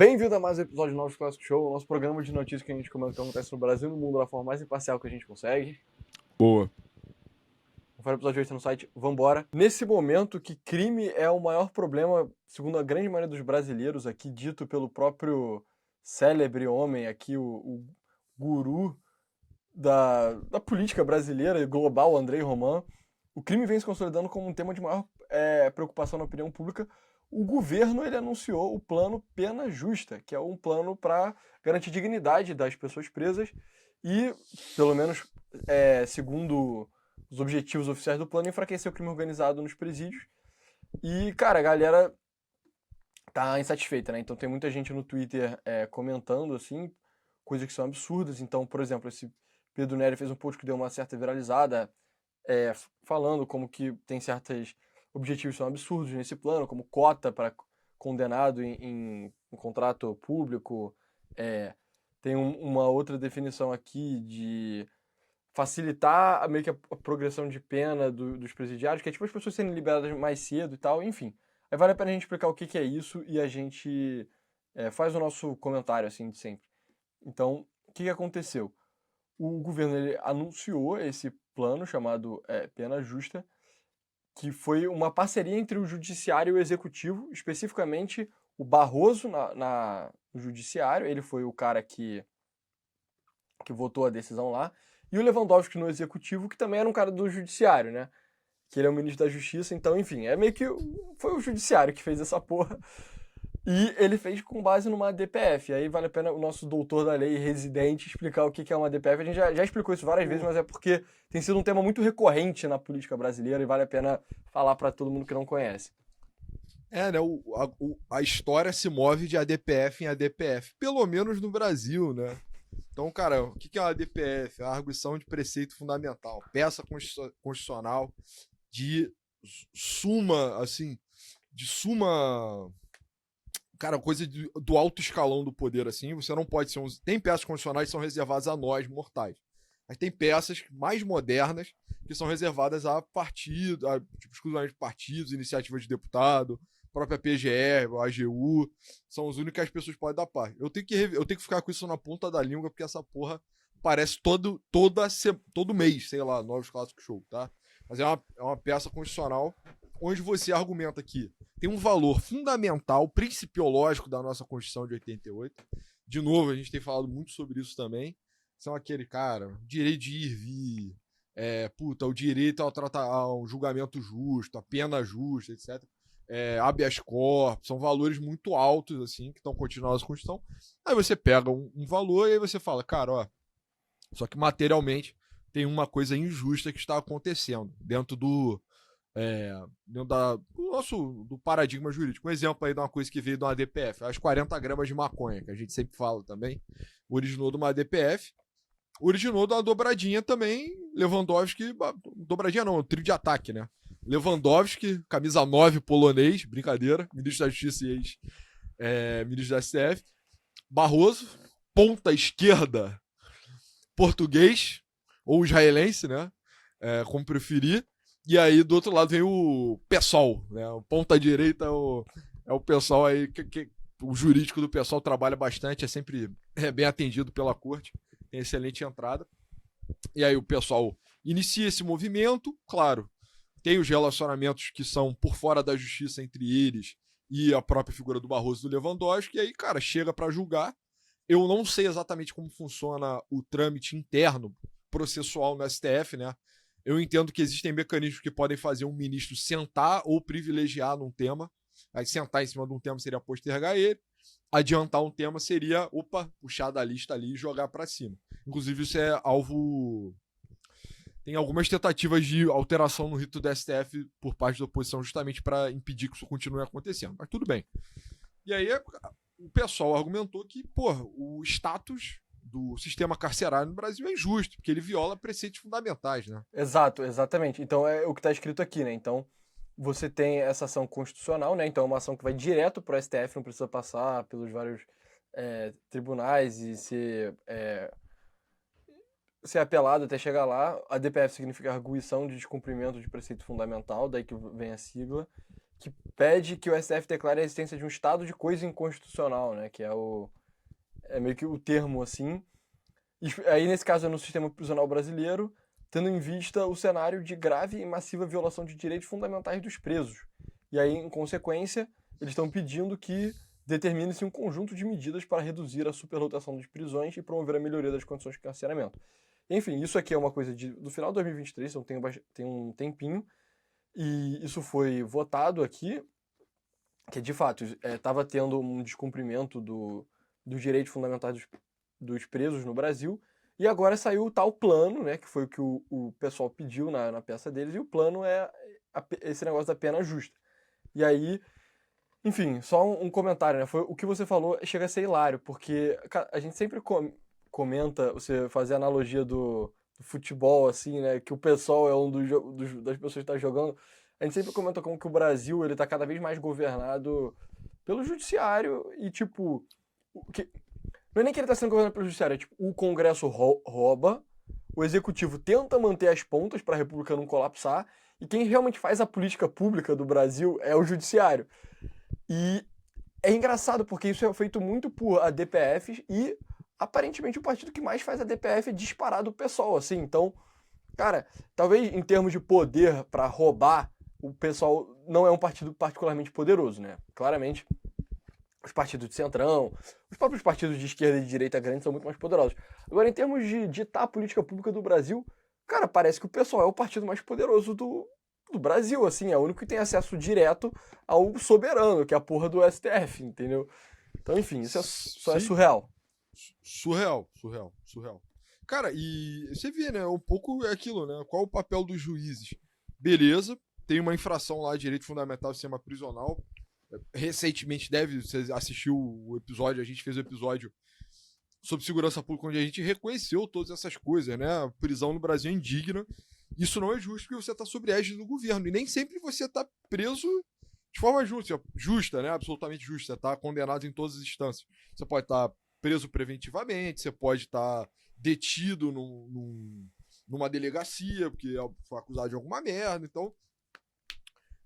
Bem-vindo a mais um episódio do Novos Clássicos Show, o nosso programa de notícias que a gente comenta o que acontece no Brasil e no mundo da forma mais imparcial que a gente consegue. Boa. Confere o episódio de hoje no site, vambora. Nesse momento que crime é o maior problema, segundo a grande maioria dos brasileiros aqui, dito pelo próprio célebre homem aqui, o guru da política brasileira e global, Andrei Roman, o crime vem se consolidando como um tema de maior preocupação na opinião pública. O governo ele anunciou o plano Pena Justa, que é um plano para garantir dignidade das pessoas presas e, pelo menos segundo os objetivos oficiais do plano, enfraquecer o crime organizado nos presídios. E, cara, a galera tá insatisfeita, né? Então tem muita gente no Twitter comentando, assim, coisas que são absurdas. Então, por exemplo, esse Pedro Nery fez um post que deu uma certa viralizada, falando como que tem certos objetivos que são absurdos nesse plano, como cota para condenado em contrato público. Tem uma outra definição aqui de facilitar meio que a progressão de pena dos presidiários, que é tipo as pessoas serem liberadas mais cedo e tal, enfim. Aí vale a pena a gente explicar o que é isso e a gente faz o nosso comentário, assim, de sempre. Então, o que aconteceu? O governo ele anunciou esse plano chamado Pena Justa, que foi uma parceria entre o judiciário e o executivo, especificamente o Barroso no judiciário, ele foi o cara que votou a decisão lá, e o Lewandowski no executivo, que também era um cara do judiciário, né? Que ele é o ministro da Justiça, então, enfim, é meio que foi o judiciário que fez essa porra. E ele fez com base numa DPF. Aí vale a pena o nosso doutor da lei residente explicar o que é uma DPF. A gente já explicou isso várias vezes, mas é porque tem sido um tema muito recorrente na política brasileira e vale a pena falar para todo mundo que não conhece. Né? A história se move de ADPF em ADPF, pelo menos no Brasil, né? Então, cara, o que é uma ADPF? A arguição de preceito fundamental, peça constitucional de suma, assim, de suma, cara, coisa do alto escalão do poder, assim. Você não pode ser Tem peças constitucionais que são reservadas a nós, mortais. Mas tem peças mais modernas que são reservadas a partidos, tipo, exclusivamente partidos, iniciativas de deputado, própria PGR, a AGU, são as únicas que as pessoas podem dar parte. Eu tenho que ficar com isso na ponta da língua, porque essa porra parece todo mês, sei lá, novos clássicos show, tá? Mas é uma peça constitucional onde você argumenta que tem um valor fundamental, principiológico da nossa Constituição de 88. De novo, a gente tem falado muito sobre isso também. São aquele, cara, direito de ir e vir, o direito ao julgamento justo, a pena justa, etc. Habeas corpus, são valores muito altos, assim, que estão continuados na Constituição. Aí você pega um valor e aí você fala, cara, ó, só que materialmente tem uma coisa injusta que está acontecendo do paradigma jurídico. Um exemplo aí de uma coisa que veio de uma ADPF, as 40 gramas de maconha, que a gente sempre fala também, originou de uma ADPF, originou de uma dobradinha também, Lewandowski, dobradinha não, trio de ataque, né? Lewandowski, camisa 9 polonês, brincadeira, ministro da Justiça e ex-ministro da STF, Barroso, ponta esquerda, português, ou israelense, né? Como preferir. E aí, do outro lado, vem o PSOL, né? O ponta direita é o pessoal aí o jurídico do pessoal trabalha bastante, é sempre bem atendido pela corte, tem excelente entrada. E aí o pessoal inicia esse movimento, claro, tem os relacionamentos que são por fora da justiça entre eles e a própria figura do Barroso e do Lewandowski, e aí, cara, chega para julgar. Eu não sei exatamente como funciona o trâmite interno processual no STF, né? Eu entendo que existem mecanismos que podem fazer um ministro sentar ou privilegiar num tema. Aí sentar em cima de um tema seria postergar ele. Adiantar um tema seria, puxar da lista ali e jogar para cima. Inclusive, isso é alvo. Tem algumas tentativas de alteração no rito do STF por parte da oposição, justamente para impedir que isso continue acontecendo. Mas tudo bem. E aí, o pessoal argumentou que, o status do sistema carcerário no Brasil é injusto, porque ele viola preceitos fundamentais, né? Exato, exatamente. Então é o que está escrito aqui, né? Então você tem essa ação constitucional, né? Então é uma ação que vai direto para o STF, não precisa passar pelos vários tribunais e ser apelado até chegar lá. A DPF significa arguição de descumprimento de preceito fundamental, daí que vem a sigla. que pede que o STF declare a existência de um estado de coisa inconstitucional, né? Que é meio que o termo, assim. E aí, nesse caso, é no sistema prisional brasileiro, tendo em vista o cenário de grave e massiva violação de direitos fundamentais dos presos. E aí, em consequência, eles estão pedindo que determine-se um conjunto de medidas para reduzir a superlotação das prisões e promover a melhoria das condições de carceramento. Enfim, isso aqui é uma coisa do final de 2023, então tem um tempinho, e isso foi votado aqui, que de fato estava tendo um descumprimento dos direitos fundamentais dos presos no Brasil, e agora saiu o tal plano, né, que foi o que o pessoal pediu na peça deles, e o plano é esse negócio da pena justa. E aí, enfim, só um comentário, né, foi o que você falou chega a ser hilário, porque a gente sempre comenta, você fazer a analogia do futebol, assim, né, que o pessoal é um das pessoas que está jogando, a gente sempre comenta como que o Brasil, ele tá cada vez mais governado pelo judiciário e, tipo, não é nem que ele tá sendo governado pelo judiciário, é tipo, o Congresso rouba, o Executivo tenta manter as pontas para a República não colapsar, e quem realmente faz a política pública do Brasil é o Judiciário. E é engraçado, porque isso é feito muito por ADPFs e, aparentemente, o partido que mais faz ADPF é disparado o PSOL, assim. Então, cara, talvez em termos de poder para roubar, o PSOL não é um partido particularmente poderoso, né? Claramente, os partidos de centrão, os próprios partidos de esquerda e de direita grandes são muito mais poderosos. Agora, em termos de ditar a política pública do Brasil, cara, parece que o PSOL é o partido mais poderoso do Brasil, assim, é o único que tem acesso direto ao soberano, que é a porra do STF, entendeu? Então, enfim, isso só é Sim. surreal. Surreal. Cara, e você vê, né? Um pouco é aquilo, né? Qual o papel dos juízes? Beleza, tem uma infração lá, direito fundamental do sistema prisional. Recentemente, você assistiu o episódio, a gente fez o episódio sobre segurança pública, onde a gente reconheceu todas essas coisas, né? A prisão no Brasil é indigna. Isso não é justo porque você está sob égide do governo. E nem sempre você está preso de forma justa, né? Absolutamente justa. Você está condenado em todas as instâncias. Você pode estar preso preventivamente, você pode estar detido numa delegacia, porque foi acusado de alguma merda. Então,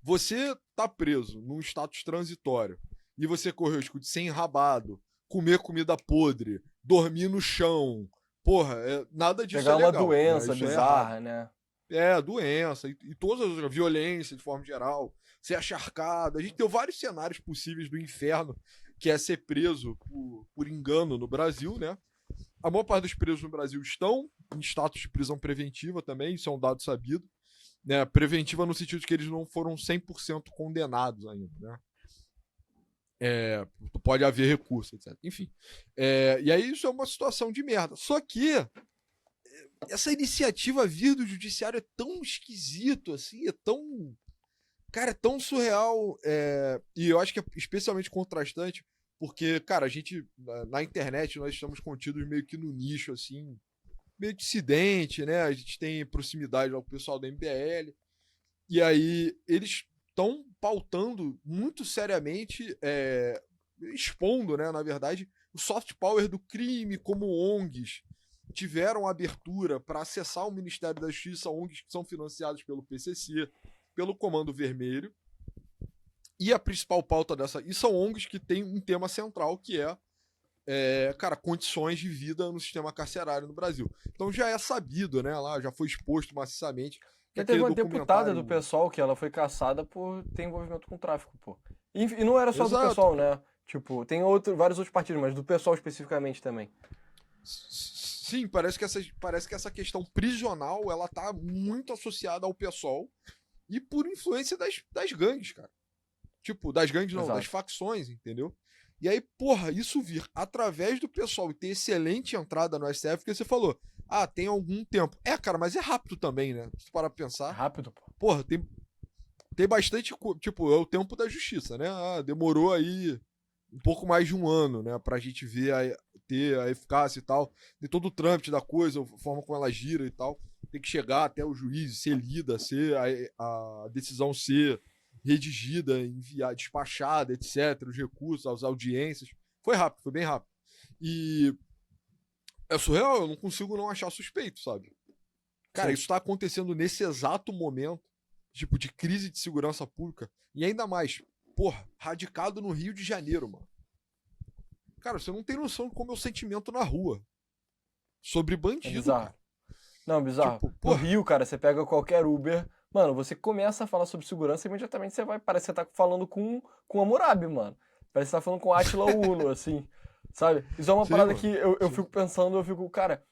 você tá preso num status transitório e você correu o risco de ser enrabado, comer comida podre, dormir no chão. Porra, nada disso Pegar é uma legal. doença Isso é bizarra, errado. né? Doença e todas as violência de forma geral, ser acharcado. A gente tem vários cenários possíveis do inferno, que é ser preso por engano no Brasil, né? A maior parte dos presos no Brasil estão em status de prisão preventiva também, isso é um dado sabido. Né, preventiva no sentido de que eles não foram 100% condenados ainda, né? Pode haver recurso, etc. Enfim. E aí isso é uma situação de merda. Só que essa iniciativa vir do judiciário é tão esquisito, assim, é tão... Cara, é tão surreal. E eu acho que é especialmente contrastante, porque, cara, a gente, na internet, nós estamos contidos meio que no nicho, assim, meio dissidente, né? A gente tem proximidade ao pessoal da MBL. E aí eles estão pautando muito seriamente, expondo, né, na verdade, o soft power do crime, como ONGs tiveram abertura para acessar o Ministério da Justiça, ONGs que são financiadas pelo PCC, pelo Comando Vermelho. E a principal pauta e são ONGs que têm um tema central que cara, condições de vida no sistema carcerário no Brasil. Então já é sabido, né, lá já foi exposto maciçamente que Já teve aquele uma deputada documentário... do PSOL que ela foi caçada por ter envolvimento com tráfico, pô. E não era só do Exato. PSOL, né? Tipo, tem vários outros partidos, mas do PSOL especificamente também. Sim, parece que essa questão prisional ela tá muito associada ao PSOL e por influência das gangues, cara. Tipo, das gangues não, Exato. das facções, entendeu? E aí, porra, isso vir através do pessoal e ter excelente entrada no STF, porque você falou, tem algum tempo. Cara, mas é rápido também, né? Se parar pra pensar. É rápido, pô. Porra, tem bastante, tipo, é o tempo da justiça, né? Demorou aí um pouco mais de um ano, né? Pra gente ver, ter a eficácia e tal. Tem todo o trâmite da coisa, a forma como ela gira e tal. Tem que chegar até o juiz, ser lida, a decisão ser redigida, enviada, despachada, etc. Os recursos, as audiências. Foi rápido, foi bem rápido. E é surreal, eu não consigo não achar suspeito, sabe? Cara, Sim. isso tá acontecendo nesse exato momento tipo, de crise de segurança pública, e ainda mais, porra, radicado no Rio de Janeiro, mano. Cara, você não tem noção de como é o sentimento na rua sobre É bandido, bizarro. cara. Não, bizarro. Tipo, No porra, Rio, cara, você pega qualquer Uber, mano, você começa a falar sobre segurança e imediatamente você vai, parece que você tá falando com o Hammurabi, mano. Parece que você tá falando com o Átila Uno, assim, sabe? Isso é uma sim, parada que mano. eu Sim. fico pensando, eu fico, cara,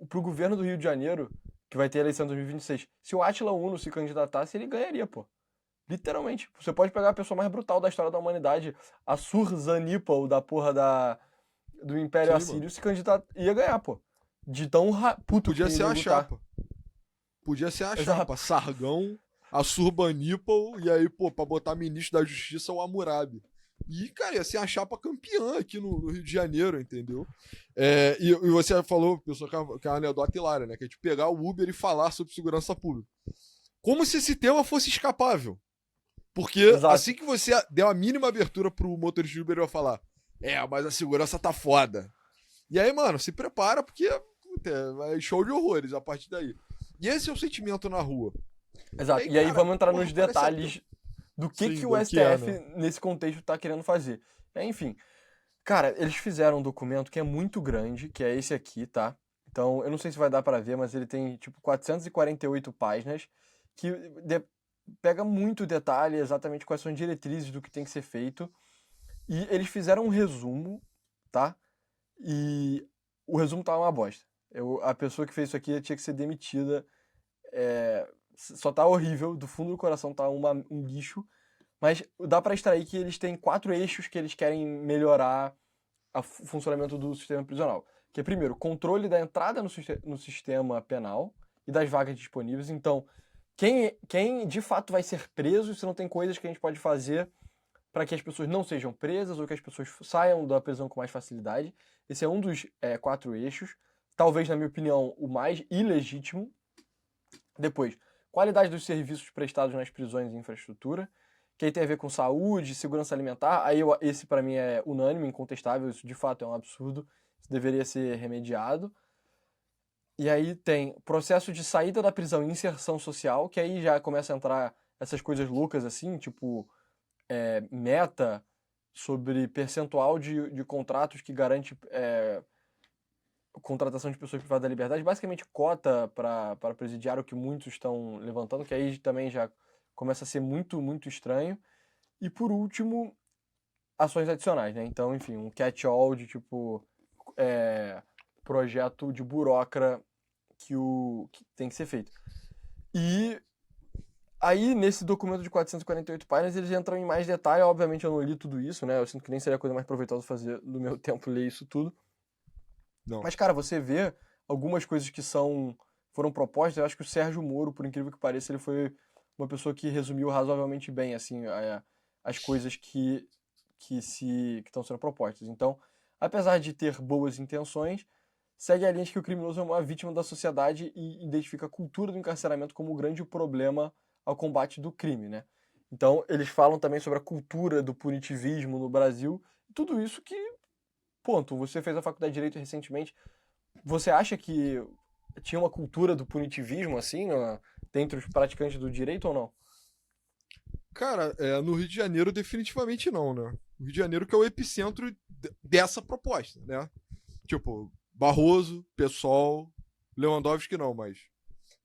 pro governo do Rio de Janeiro, que vai ter eleição em 2026, se o Átila Uno se candidatasse, ele ganharia, pô. Literalmente. Você pode pegar a pessoa mais brutal da história da humanidade, a Sur-Zanipal da porra do Império Sim, mano. Assírio, se candidatar, ia ganhar, pô. De tão puto que Podia o ser a nego tá. chapa. Podia ser a chapa. Exato. Sargão, a Surbanipal, e aí, pô, pra botar ministro da Justiça o Hammurabi. E, cara, ia ser a chapa campeã aqui no Rio de Janeiro, entendeu? E você falou, pessoal, que é uma anedota hilária, né? Que é de pegar o Uber e falar sobre segurança pública. Como se esse tema fosse escapável. Porque Exato. assim que você der a mínima abertura pro motorista de Uber, ele vai falar: mas a segurança tá foda. E aí, mano, se prepara, porque puta, vai show de horrores a partir daí. E esse é o sentimento na rua. E Exato. aí, E aí cara, vamos entrar porra, nos parece até. detalhes do Sim, que o do que é, STF né? nesse contexto tá querendo fazer. Enfim, cara, eles fizeram um documento que é muito grande, que é esse aqui, tá? Então, eu não sei se vai dar pra ver, mas ele tem tipo 448 páginas, que pega muito detalhe exatamente quais são as diretrizes do que tem que ser feito. E eles fizeram um resumo, tá? E o resumo tá uma bosta. A pessoa que fez isso aqui tinha que ser demitida. Só tá horrível, do fundo do coração tá um lixo. Mas dá pra extrair que eles têm 4 eixos que eles querem melhorar o funcionamento do sistema prisional. Que é, primeiro, controle da entrada no sistema penal e das vagas disponíveis. Então, quem de fato vai ser preso, se não tem coisas que a gente pode fazer para que as pessoas não sejam presas ou que as pessoas saiam da prisão com mais facilidade. Esse é um dos 4 eixos. Talvez, na minha opinião, o mais ilegítimo. Depois, qualidade dos serviços prestados nas prisões e infraestrutura, que aí tem a ver com saúde, segurança alimentar. Aí esse para mim é unânime, incontestável, isso de fato é um absurdo, isso deveria ser remediado. E aí tem processo de saída da prisão e inserção social, que aí já começa a entrar essas coisas loucas assim, tipo meta sobre percentual de contratos que garante contratação de pessoas privadas da liberdade, basicamente cota para presidiário que muitos estão levantando, que aí também já começa a ser muito, muito estranho. E por último, ações adicionais, né? Então, enfim, um catch-all de tipo projeto de burocra que tem que ser feito. E aí, nesse documento de 448 páginas, eles entram em mais detalhe. Obviamente, eu não li tudo isso, né? Eu sinto que nem seria a coisa mais proveitosa fazer no meu tempo ler isso tudo. Não. Mas, cara, você vê algumas coisas que foram propostas. Eu acho que o Sérgio Moro, por incrível que pareça, ele foi uma pessoa que resumiu razoavelmente bem, assim, as coisas que estão sendo propostas. Então, apesar de ter boas intenções, segue a linha de que o criminoso é uma vítima da sociedade e identifica a cultura do encarceramento como o grande problema ao combate do crime, né? Então, eles falam também sobre a cultura do punitivismo no Brasil, tudo isso que, ponto, você fez a faculdade de Direito recentemente, você acha que tinha uma cultura do punitivismo, assim, dentre os praticantes do direito ou não? Cara, no Rio de Janeiro, definitivamente não, né? O Rio de Janeiro que é o epicentro dessa proposta, né? Tipo, Barroso, PSOL, Lewandowski não, mas.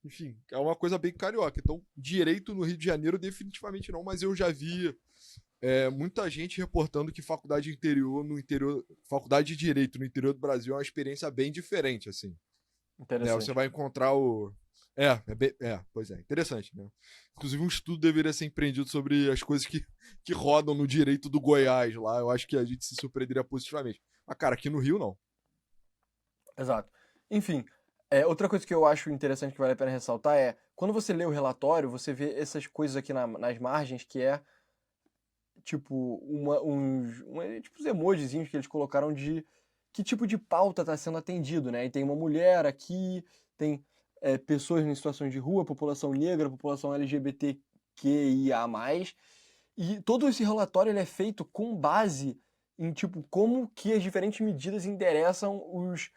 Enfim, é uma coisa bem carioca. Então, direito no Rio de Janeiro, definitivamente não, mas eu já vi muita gente reportando que faculdade interior, no interior, faculdade de direito no interior do Brasil é uma experiência bem diferente, assim. Né? Você Interessante. vai encontrar o. Pois é, interessante, né? Inclusive, um estudo deveria ser empreendido sobre as coisas que rodam no direito do Goiás lá. Eu acho que a gente se surpreenderia positivamente. Mas, cara, aqui no Rio, não. Exato. Enfim, outra coisa que eu acho interessante que vale a pena ressaltar é, quando você lê o relatório, você vê essas coisas aqui nas margens, que é tipo tipo os emojizinhos que eles colocaram de que tipo de pauta está sendo atendido, né? E tem uma mulher aqui, tem pessoas em situações de rua, população negra, população LGBTQIA+, e todo esse relatório ele é feito com base em tipo como que as diferentes medidas endereçam os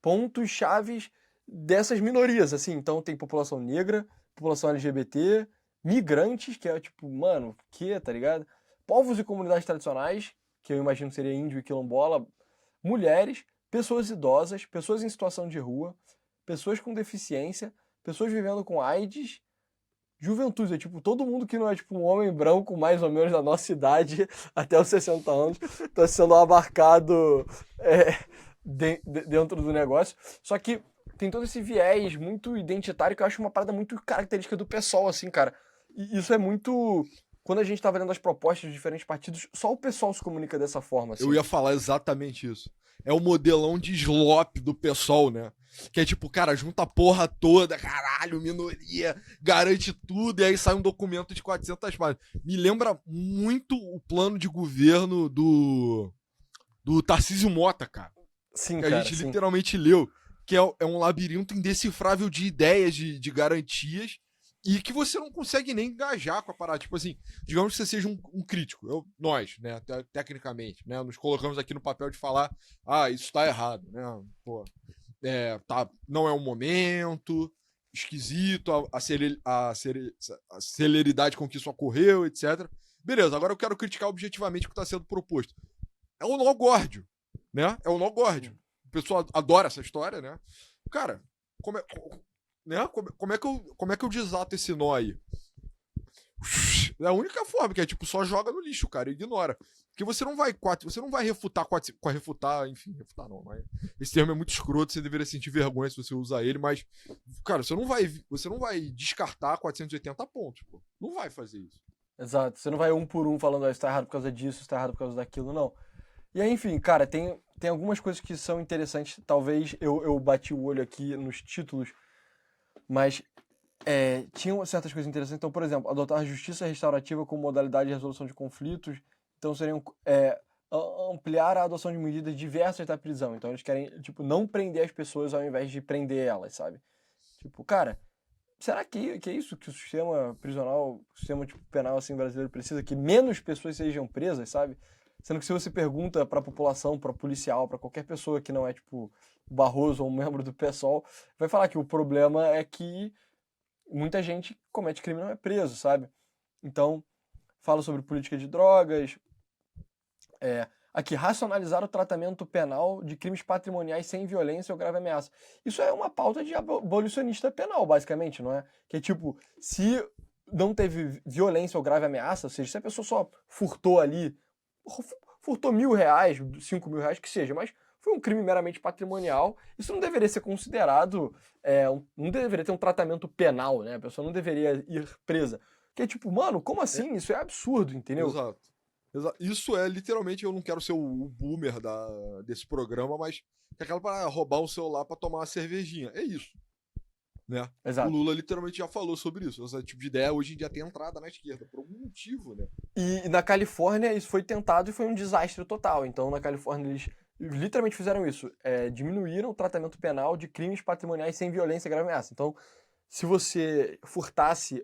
pontos chaves dessas minorias, assim. Então tem população negra, população LGBT, migrantes, que é tipo, mano, que, tá ligado? Povos e comunidades tradicionais, que eu imagino que seria índio e quilombola, mulheres, pessoas idosas, pessoas em situação de rua, pessoas com deficiência, pessoas vivendo com AIDS, juventude, é tipo todo mundo que não é tipo um homem branco mais ou menos da nossa idade até os 60 anos tá sendo abarcado dentro do negócio. Só que tem todo esse viés muito identitário que eu acho uma parada muito característica do PSOL, assim, cara. E isso é muito. Quando a gente tá vendo as propostas de diferentes partidos, só o PSOL se comunica dessa forma, Eu assim. ia falar exatamente isso. É o modelão de slop do PSOL, né? Que é tipo, cara, junta a porra toda, caralho, minoria, garante tudo, e aí sai um documento de 400 páginas. Me lembra muito o plano de governo do Tarcísio Mota, cara. Sim, Que a cara, gente sim. literalmente leu, que é um labirinto indecifrável de ideias, de garantias, e que você não consegue nem engajar com a parada. Tipo assim, digamos que você seja um crítico, nós, né, tecnicamente, né, nos colocamos aqui no papel de falar, isso tá errado, né, pô, não é o momento, esquisito, a celeridade com que isso ocorreu, etc. Beleza, agora eu quero criticar objetivamente o que está sendo proposto. É o nó górdio, né? É o nó górdio. O pessoal adora essa história, né? Cara, como é, né? Como é que eu desato esse nó aí? É a única forma, que é tipo, só joga no lixo, cara, e ignora. Porque você não vai refutar, enfim, refutar não, mas esse termo é muito escroto, você deveria sentir vergonha se você usar ele, mas, cara, você não vai descartar 480 pontos, pô. Não vai fazer isso. Exato. Você não vai um por um falando, isso tá errado por causa disso, isso tá errado por causa daquilo, não. E aí, enfim, cara, tem algumas coisas que são interessantes. Talvez eu bati o olho aqui nos títulos, mas tinham certas coisas interessantes. Então, por exemplo, adotar a justiça restaurativa como modalidade de resolução de conflitos. Então, seriam ampliar a adoção de medidas diversas da prisão. Então, eles querem, tipo, não prender as pessoas ao invés de prender elas, sabe? Tipo, cara, será que é isso que o sistema prisional, o sistema tipo, penal assim, brasileiro precisa? Que menos pessoas sejam presas, sabe? Sendo que se você pergunta para a população, para policial, para qualquer pessoa que não é tipo o Barroso ou um membro do PSOL, vai falar que o problema é que muita gente comete crime e não é preso, sabe? Então, fala sobre política de drogas, aqui, racionalizar o tratamento penal de crimes patrimoniais sem violência ou grave ameaça. Isso é uma pauta de abolicionista penal, basicamente, não é? Que é tipo, se não teve violência ou grave ameaça, ou seja, se a pessoa só furtou ali, furtou R$ 1.000, R$ 5.000, que seja, mas foi um crime meramente patrimonial, isso não deveria ser considerado, não deveria ter um tratamento penal, né? A pessoa não deveria ir presa. Que é tipo, mano, como É, assim? Isso é absurdo, entendeu? exato. Isso é literalmente, eu não quero ser o boomer desse programa, mas é aquela para roubar um celular para tomar uma cervejinha. É isso, né? O Exato. Lula literalmente já falou sobre isso. Esse tipo de ideia hoje em dia tem entrada na esquerda, por algum motivo, né? E na Califórnia isso foi tentado e foi um desastre total. Então na Califórnia eles literalmente fizeram isso. Diminuíram o tratamento penal de crimes patrimoniais sem violência e grave ameaça. Então, se você furtasse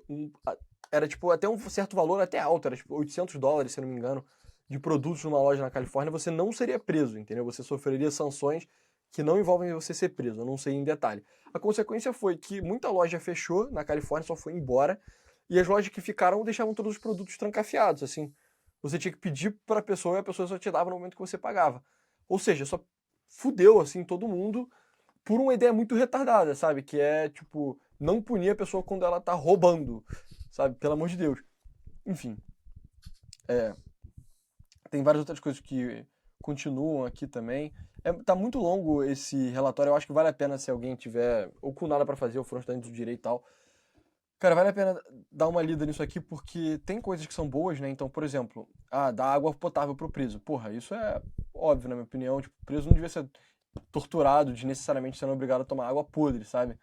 era tipo até um certo valor até alto, era tipo $800, se eu não me engano, de produtos numa loja na Califórnia, você não seria preso, entendeu? Você sofreria sanções que não envolvem você ser preso, eu não sei em detalhe. A consequência foi que muita loja fechou na Califórnia, só foi embora, e as lojas que ficaram deixavam todos os produtos trancafiados, assim. Você tinha que pedir para a pessoa e a pessoa só te dava no momento que você pagava. Ou seja, só fudeu, assim, todo mundo por uma ideia muito retardada, sabe? Que é, tipo, não punir a pessoa quando ela tá roubando, sabe? Pelo amor de Deus. Enfim, tem várias outras coisas que continuam aqui também. Tá muito longo esse relatório, eu acho que vale a pena se alguém tiver ou com nada para fazer, ou for um estudante do direito e tal. Cara, vale a pena dar uma lida nisso aqui porque tem coisas que são boas, né? Então, por exemplo, dar água potável pro preso. Porra, isso é óbvio, na minha opinião. Tipo, o preso não devia ser torturado desnecessariamente sendo obrigado a tomar água podre, sabe?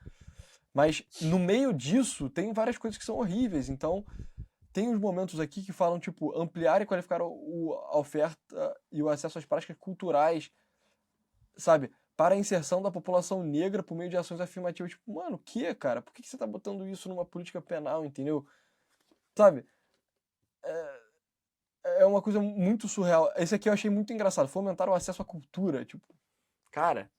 Mas no meio disso tem várias coisas que são horríveis. Então, tem uns momentos aqui que falam, tipo, ampliar e qualificar a oferta e o acesso às práticas culturais, sabe? Para a inserção da população negra por meio de ações afirmativas. Tipo, mano, o que, cara? Por que você tá botando isso numa política penal, entendeu? Sabe? É uma coisa muito surreal. Esse aqui eu achei muito engraçado. Fomentar o acesso à cultura. Tipo, cara,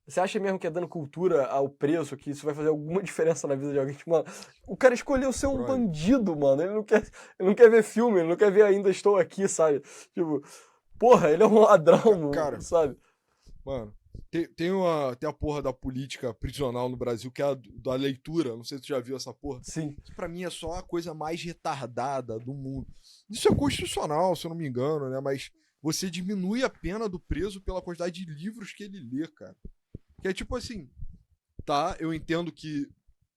Você acha mesmo que é dando cultura ao preso, que isso vai fazer alguma diferença na vida de alguém? Tipo, mano, o cara escolheu ser um Brother. bandido, mano. Ele não quer ver filme, ele não quer ver Ainda Estou Aqui, sabe? Tipo, porra, ele é um ladrão, Cara, sabe? mano, tem a porra da política prisional no Brasil, que é a da leitura. Não sei se tu já viu essa porra. Sim. Isso pra mim é só a coisa mais retardada do mundo. Isso é constitucional, se eu não me engano, né? Mas você diminui a pena do preso pela quantidade de livros que ele lê, cara. Que é tipo assim, tá? Eu entendo que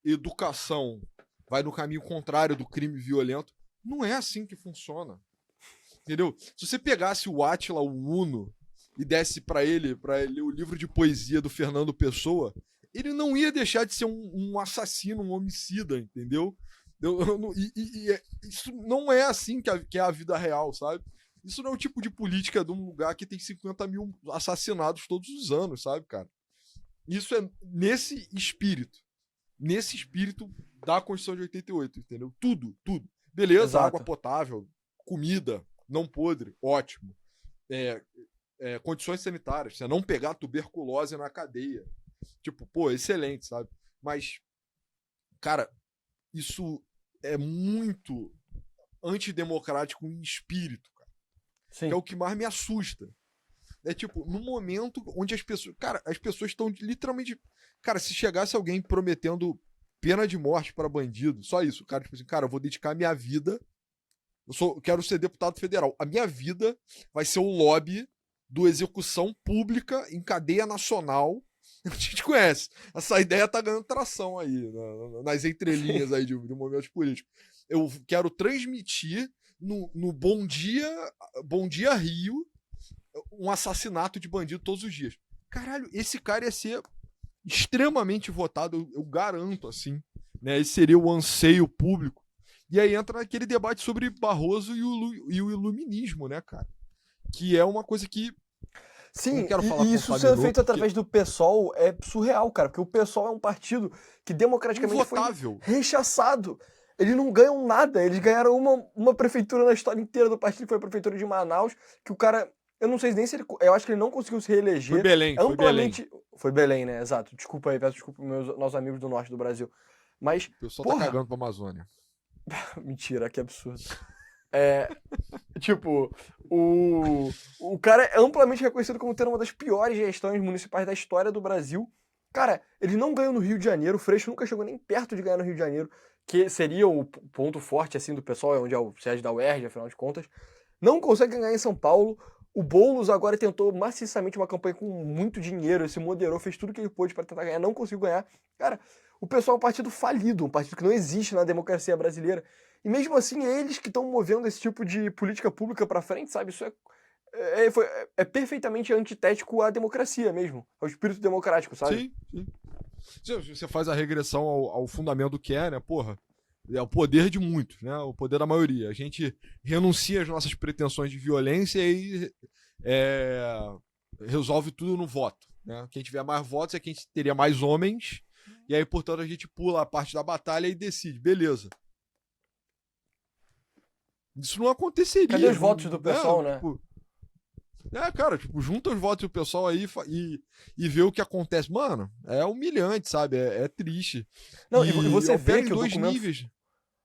educação vai no caminho contrário do crime violento. Não é assim que funciona. Entendeu? Se você pegasse o Átila, o Uno, e desse pra ele ler o livro de poesia do Fernando Pessoa, ele não ia deixar de ser um assassino, um homicida, entendeu? Isso não é assim que é a vida real, sabe? Isso não é o tipo de política de um lugar que tem 50 mil assassinados todos os anos, sabe, cara? Isso é nesse espírito da Constituição de 88, entendeu? Tudo, tudo. Beleza, Exato. água potável, comida, não podre, ótimo. Condições sanitárias, você não pegar tuberculose na cadeia. Tipo, pô, excelente, sabe? Mas, cara, isso é muito antidemocrático em espírito, cara. Sim. Que é o que mais me assusta. É tipo, no momento onde as pessoas. Cara, as pessoas estão literalmente. Cara, se chegasse alguém prometendo pena de morte para bandido, só isso. Cara, tipo assim, cara, eu vou dedicar minha vida. Quero ser deputado federal. A minha vida vai ser o lobby do execução pública em cadeia nacional. A gente conhece. Essa ideia tá ganhando tração aí, nas entrelinhas aí de momentos políticos. Eu quero transmitir no Bom Dia Rio um assassinato de bandido todos os dias. Caralho, esse cara ia ser extremamente votado, eu garanto, assim. Né? Esse seria o anseio público. E aí entra naquele debate sobre Barroso e o iluminismo, né, cara? Que é uma coisa que. Sim, não quero falar e isso sendo feito através do PSOL é surreal, cara, porque o PSOL é um partido que democraticamente foi invotável. rechaçado. Eles não ganham nada, eles ganharam uma prefeitura na história inteira do partido, que foi a prefeitura de Manaus, que o cara, eu não sei nem se ele, eu acho que ele não conseguiu se reeleger. Foi Belém, foi Belém. Foi Belém, né, exato, desculpa aí, peço desculpa meus nossos amigos do norte do Brasil. Mas, O pessoal porra, tá cagando pra Amazônia. mentira, que absurdo. Tipo, o cara é amplamente reconhecido como tendo uma das piores gestões municipais da história do Brasil. Cara, eles não ganham no Rio de Janeiro, o Freixo nunca chegou nem perto de ganhar no Rio de Janeiro, que seria o ponto forte, assim, do pessoal, é onde é o sede da UERJ, afinal de contas. Não consegue ganhar em São Paulo. O Boulos agora tentou maciçamente uma campanha com muito dinheiro, se moderou, fez tudo que ele pôde para tentar ganhar, não conseguiu ganhar. Cara, o pessoal é um partido falido, um partido que não existe na democracia brasileira. E mesmo assim, é eles que estão movendo esse tipo de política pública para frente, sabe? Isso é perfeitamente antitético à democracia mesmo, ao espírito democrático, sabe? Sim, sim. Você faz a regressão ao fundamento do que é, né? Porra, é o poder de muitos, né? O poder da maioria. A gente renuncia às nossas pretensões de violência e resolve tudo no voto, né? Quem tiver mais votos é quem teria mais homens, e aí, portanto, a gente pula a parte da batalha e decide, beleza. Isso não aconteceria. Cadê os votos do pessoal, né? Tipo, cara, tipo, junta os votos do pessoal aí e vê o que acontece. Mano, é humilhante, sabe? É triste. Não, e você vê que o dois documento... níveis.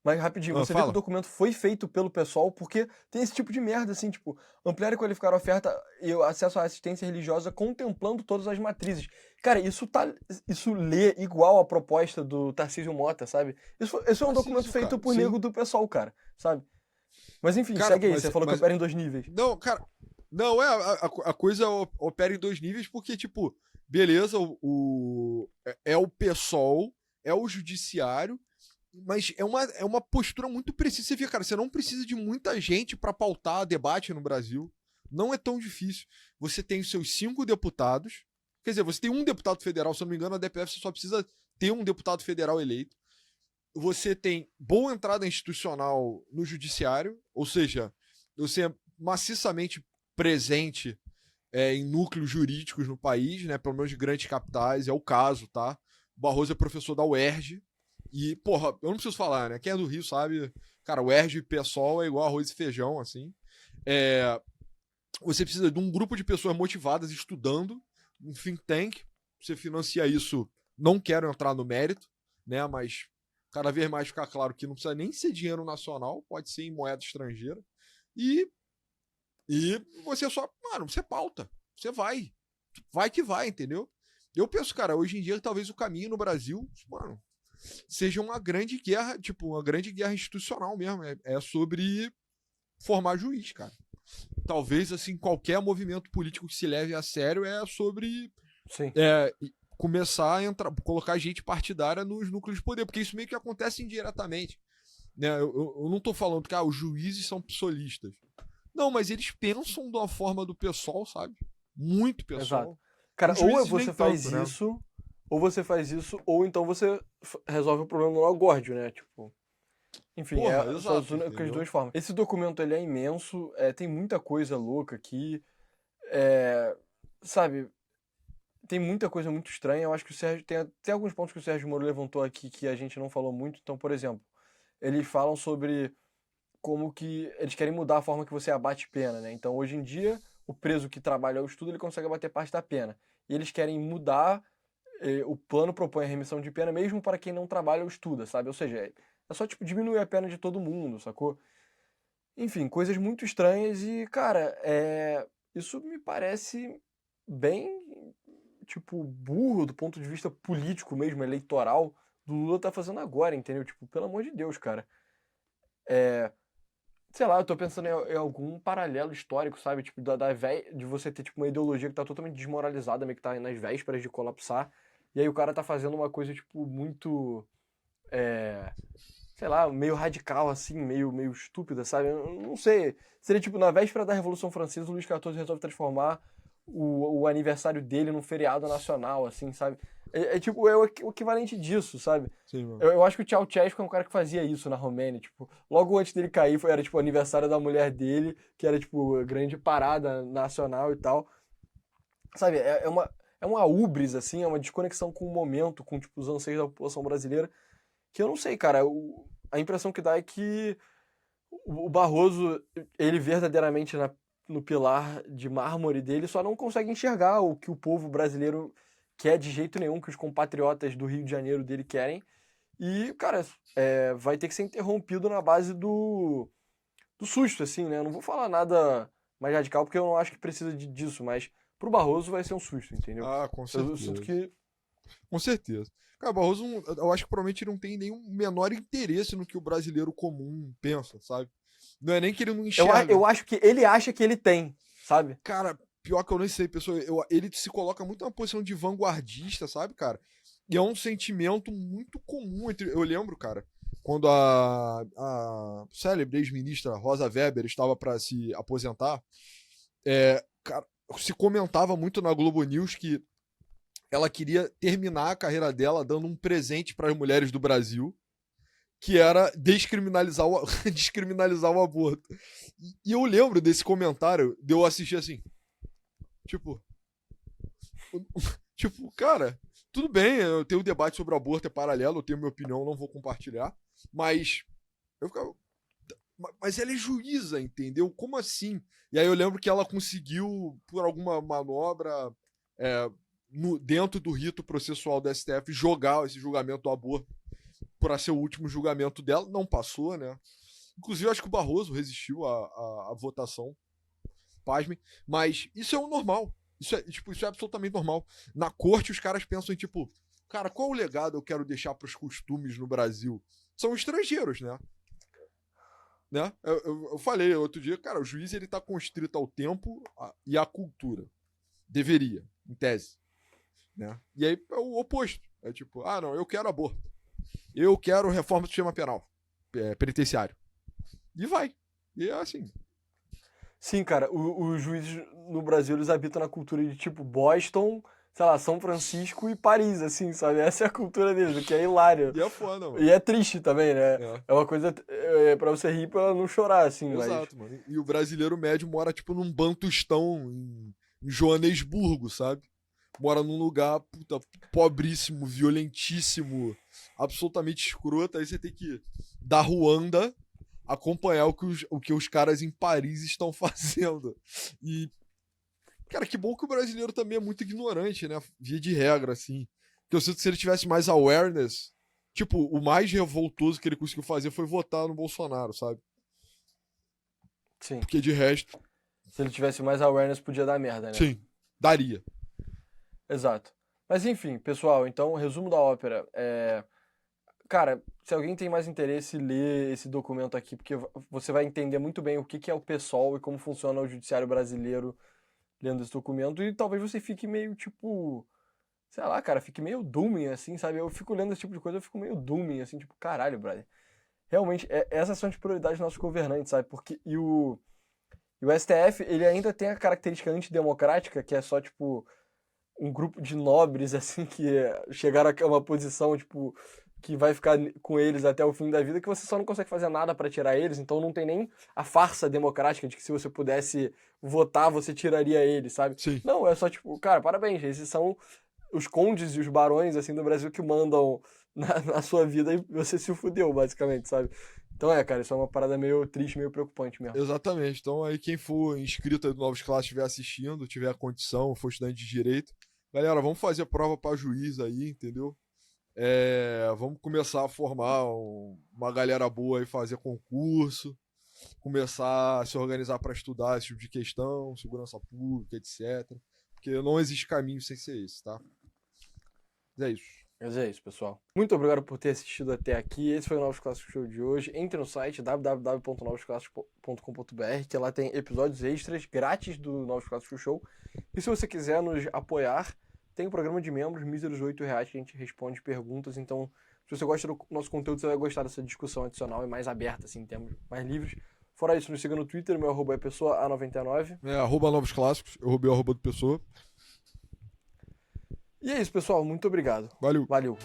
Mas rapidinho, você vê que o documento foi feito pelo pessoal porque tem esse tipo de merda, assim, tipo, ampliar e qualificar a oferta e o acesso à assistência religiosa contemplando todas as matrizes. Cara, isso lê igual a proposta do Tarcísio Mota, sabe? Isso é um documento feito cara, por sim. nego do pessoal, cara, sabe? Mas enfim, Cara, segue aí, você falou que opera em 2 níveis. Não, cara, não, a coisa opera em 2 níveis porque, tipo, beleza, é o PSOL, é o judiciário, mas é uma postura muito precisa. Você vê, cara, você não precisa de muita gente para pautar debate no Brasil. Não é tão difícil. Você tem os seus 5 deputados. Quer dizer, você tem um deputado federal, se eu não me engano, a DPF você só precisa ter um deputado federal eleito. Você tem boa entrada institucional no judiciário, ou seja, você é maciçamente presente em núcleos jurídicos no país, né, pelo menos de grandes capitais, é o caso, tá? O Barroso é professor da UERJ, e, porra, eu não preciso falar, né? Quem é do Rio sabe, cara, UERJ e PSOL é igual arroz e feijão, assim. Você precisa de um grupo de pessoas motivadas estudando, um think tank, você financia isso, não quero entrar no mérito, né? Mas cada vez mais ficar claro que não precisa nem ser dinheiro nacional, pode ser em moeda estrangeira. E, e você só, mano, você pauta, você vai. Vai que vai, entendeu? Eu penso, cara, hoje em dia talvez o caminho no Brasil, mano, seja uma grande guerra, tipo, uma grande guerra institucional mesmo. É sobre formar juiz, cara. Talvez, assim, qualquer movimento político que se leve a sério é sobre Sim. começar a entrar, colocar gente partidária nos núcleos de poder, porque isso meio que acontece indiretamente. Né? Eu não tô falando que os juízes são psolistas. Não, mas eles pensam de uma forma do pessoal, sabe? Muito pessoal. Exato. Cara, Os ou juízes você nem faz tanto, né? isso, ou você faz isso, ou então você resolve o problema no algórdio, né? Tipo, enfim, Porra, são as exato, únicas entendeu? duas formas. Esse documento, ele é imenso, tem muita coisa louca aqui, sabe, tem muita coisa muito estranha. Eu acho que o Sérgio, tem alguns pontos que o Sérgio Moro levantou aqui que a gente não falou muito. Então, por exemplo, eles falam sobre como que eles querem mudar a forma que você abate pena, né? Então, hoje em dia, o preso que trabalha ou estuda, ele consegue abater parte da pena. E eles querem mudar, o plano propõe a remissão de pena mesmo para quem não trabalha ou estuda, sabe? Ou seja, é só, tipo, diminuir a pena de todo mundo, sacou? Enfim, coisas muito estranhas e, cara, isso me parece bem, tipo, burro do ponto de vista político mesmo, eleitoral, do Lula tá fazendo agora, entendeu? Tipo, pelo amor de Deus, cara. Sei lá, eu tô pensando em algum paralelo histórico, sabe? Tipo, de você ter tipo, uma ideologia que tá totalmente desmoralizada, meio que tá nas vésperas de colapsar. E aí o cara tá fazendo uma coisa, tipo, muito. Sei lá, meio radical, assim, meio estúpida, sabe? Eu não sei. Seria tipo, na véspera da Revolução Francesa, o Luís XIV resolve transformar o aniversário dele num feriado nacional, assim, sabe? Tipo, o equivalente disso, sabe? Sim, mano. Eu acho que o Ceausescu é um cara que fazia isso na Romênia, tipo, logo antes dele cair, era tipo o aniversário da mulher dele, que era tipo grande parada nacional e tal. Sabe, é uma hubris, assim, é uma desconexão com o momento, com tipo, os anseios da população brasileira, que eu não sei, cara. A impressão que dá é que o Barroso, ele verdadeiramente no pilar de mármore dele, só não consegue enxergar o que o povo brasileiro quer de jeito nenhum, que os compatriotas do Rio de Janeiro dele querem. E, cara, vai ter que ser interrompido na base do susto, assim, né? Eu não vou falar nada mais radical, porque eu não acho que precisa disso, mas pro Barroso vai ser um susto, entendeu? Ah, com Eu sinto certeza. que. Com certeza. Cara, Barroso, eu acho que provavelmente não tem nenhum menor interesse no que o brasileiro comum pensa, sabe? Não é nem que ele não enxerga. Eu acho que ele acha que ele tem, sabe? Cara, pior que eu nem sei, pessoal. Ele se coloca muito numa posição de vanguardista, sabe, cara? E é um sentimento muito comum entre. Eu lembro, cara, quando a célebre ex-ministra Rosa Weber estava para se aposentar, cara, se comentava muito na Globo News que ela queria terminar a carreira dela dando um presente para as mulheres do Brasil, que era descriminalizar o aborto. E eu lembro desse comentário de eu assistir assim, tipo, tipo, cara, tudo bem, eu tenho um debate sobre o aborto, é paralelo, eu tenho minha opinião, não vou compartilhar, mas eu ficava, mas ela é juíza, entendeu? Como assim? E aí eu lembro que ela conseguiu, por alguma manobra, dentro do rito processual do STF, jogar esse julgamento do aborto para ser o último julgamento dela. Não passou, né? Inclusive, eu acho que o Barroso resistiu à votação. Pasmem. Mas isso é o normal. Isso é absolutamente normal. Na corte, os caras pensam em, tipo, cara, qual o legado eu quero deixar para os costumes no Brasil? São estrangeiros, né? Eu falei outro dia, cara, o juiz ele tá constrito ao tempo e à cultura. Deveria, em tese. Né? E aí é o oposto. É tipo, não, eu quero aborto. Eu quero reforma do sistema penal, penitenciário. E vai. E é assim. Sim, cara, os juízes no Brasil, eles habitam na cultura de tipo Boston, sei lá, São Francisco e Paris, assim, sabe? Essa é a cultura deles, o que é hilário. E é foda, mano. E é triste também, né? É. É uma coisa pra você rir pra não chorar, assim, mas. Exato, mano. E o brasileiro médio mora, tipo, num Bantustão, em Joanesburgo, sabe? Mora num lugar, puta, pobríssimo, violentíssimo, absolutamente escroto. Aí você tem que, da Ruanda, acompanhar o que os caras em Paris estão fazendo. E Cara, que bom que o brasileiro também é muito ignorante, né? Via de regra, assim. Porque eu sinto que se ele tivesse mais awareness, tipo, o mais revoltoso que ele conseguiu fazer foi votar no Bolsonaro, sabe? Sim. Porque de resto, Se ele tivesse mais awareness, podia dar merda, né? sim, daria. Exato. Mas enfim, pessoal, então, resumo da ópera. Cara, se alguém tem mais interesse, lê esse documento aqui, porque você vai entender muito bem o que que é o PSOL e como funciona o judiciário brasileiro lendo esse documento, e talvez você fique meio, tipo, sei lá, cara, fique meio dooming, assim, sabe? Eu fico lendo esse tipo de coisa, eu fico meio dooming, assim, tipo, caralho, brother. Realmente, essas são as prioridades dos nossos governantes, sabe? Porque, e o STF, ele ainda tem a característica antidemocrática, que é só, tipo, um grupo de nobres, assim, que chegaram a uma posição, tipo, que vai ficar com eles até o fim da vida, que você só não consegue fazer nada pra tirar eles, então não tem nem a farsa democrática de que se você pudesse votar, você tiraria eles, sabe? Sim. Não, é só, tipo, cara, parabéns, esses são os condes e os barões, assim, do Brasil que mandam na sua vida e você se fudeu, basicamente, sabe? Então cara, isso é uma parada meio triste, meio preocupante mesmo. Exatamente. Então aí quem for inscrito aí do Novos Classes, estiver assistindo, tiver a condição, for estudante de direito, galera, vamos fazer prova para juiz aí, entendeu? Vamos começar a formar uma galera boa aí, fazer concurso, começar a se organizar para estudar esse tipo de questão, segurança pública, etc. Porque não existe caminho sem ser esse, tá? Mas é isso. Mas é isso, pessoal. Muito obrigado por ter assistido até aqui. Esse foi o Novos Clássicos Show de hoje. Entre no site www.novosclassicos.com.br, que lá tem episódios extras grátis do Novos Clássicos Show. E se você quiser nos apoiar, tem um programa de membros, míseros R$8, que a gente responde perguntas. Então, se você gosta do nosso conteúdo, você vai gostar dessa discussão adicional e mais aberta, assim, em termos mais livres. Fora isso, nos siga no Twitter, meu arroba é pessoa_a99. Novos Clássicos, eu roubei o arroba do pessoa. E é isso, pessoal. Muito obrigado. Valeu. Valeu.